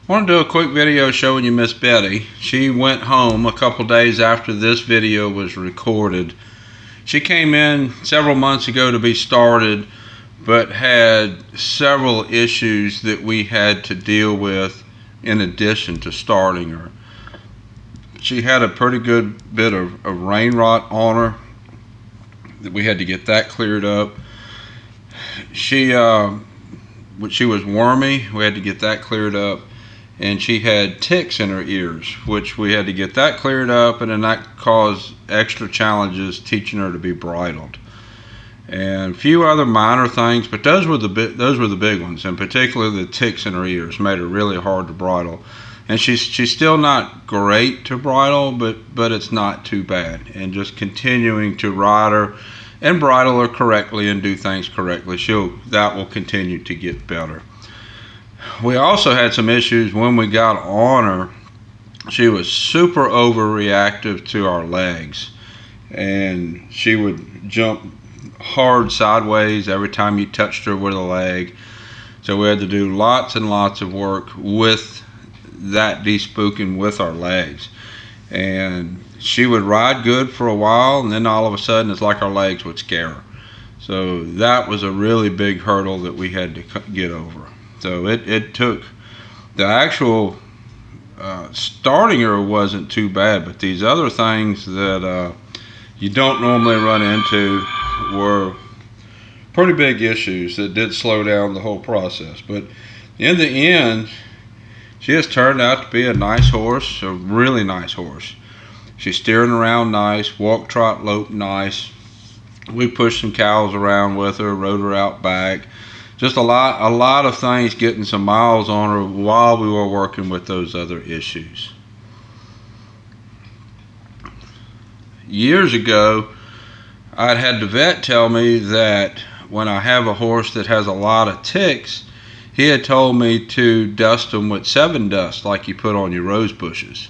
I want to do a quick video showing you Miss Betty. She went home a couple days after this video was recorded. She came in several months ago to be started, but had several issues that we had to deal with in addition to starting her. She had a pretty good bit of rain rot on her that we had to get that cleared up. She was wormy. We had to get that cleared up. And she had ticks in her ears, which we had to get that cleared up, and then that caused extra challenges teaching her to be bridled. And a few other minor things, but those were the big ones. In particular, the ticks in her ears made her really hard to bridle. And she's still not great to bridle, but it's not too bad. And just continuing to ride her and bridle her correctly and do things correctly, that will continue to get better. We also had some issues when we got on her. She was super overreactive to our legs, and she would jump hard sideways every time you touched her with a leg. So we had to do lots and lots of work with that despooking with our legs. And she would ride good for a while, and then all of a sudden it's like our legs would scare her. So that was a really big hurdle that we had to get over. So it took the actual starting her wasn't too bad, but these other things that you don't normally run into were pretty big issues that did slow down the whole process. But in the end, she has turned out to be a nice horse, a really nice horse. She's steering around nice, walk, trot, lope nice. We pushed some cows around with her, rode her out back. Just a lot of things, getting some miles on her while we were working with those other issues. Years ago, I'd had the vet tell me that when I have a horse that has a lot of ticks, he had told me to dust them with 7 dust like you put on your rose bushes.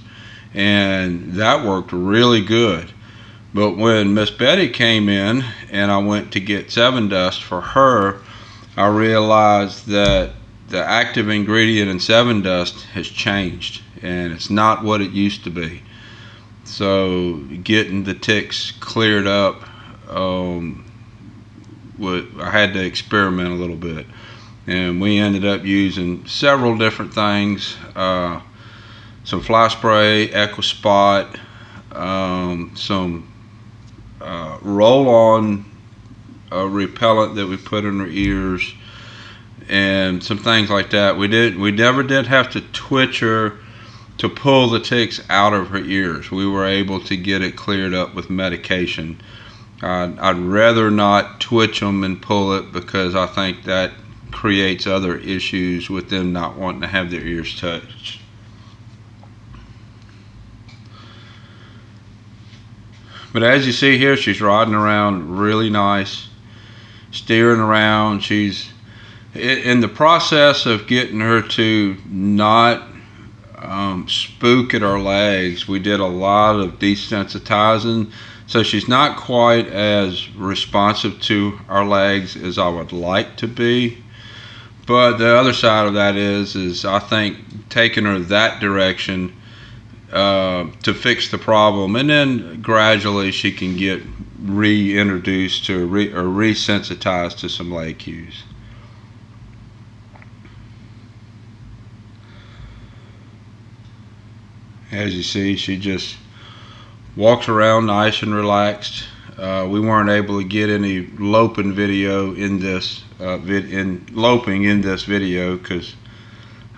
And that worked really good. But when Miss Betty came in and I went to get 7 dust for her, I realized that the active ingredient in 7 dust has changed, and it's not what it used to be. So getting the ticks cleared up, I had to experiment a little bit, and we ended up using several different things, some fly spray, EquiSpot, some roll-on repellent that we put in her ears, and some things like that. We never did have to twitch her to pull the ticks out of her ears. We were able to get it cleared up with medication. I'd rather not twitch them and pull it, because I think that creates other issues with them not wanting to have their ears touched. But as you see here, she's riding around really nice, steering around. She's in the process of getting her to not spook at our legs. We did a lot of desensitizing, so she's not quite as responsive to our legs as I would like to be. But the other side of that is I think taking her that direction to fix the problem, and then gradually she can get reintroduced to or resensitized to some leg cues. As you see, she just walks around nice and relaxed. We weren't able to get any loping video in this loping in this video, because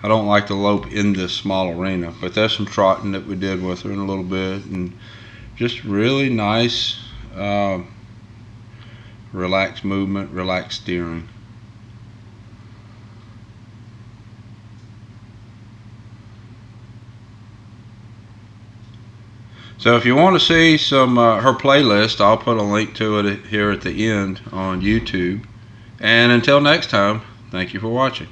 I don't like to lope in this small arena. But there's some trotting that we did with her in a little bit, and just really nice, relaxed movement, relaxed steering. So if you want to see some her playlist, I'll put a link to it here at the end on YouTube. And until next time, thank you for watching.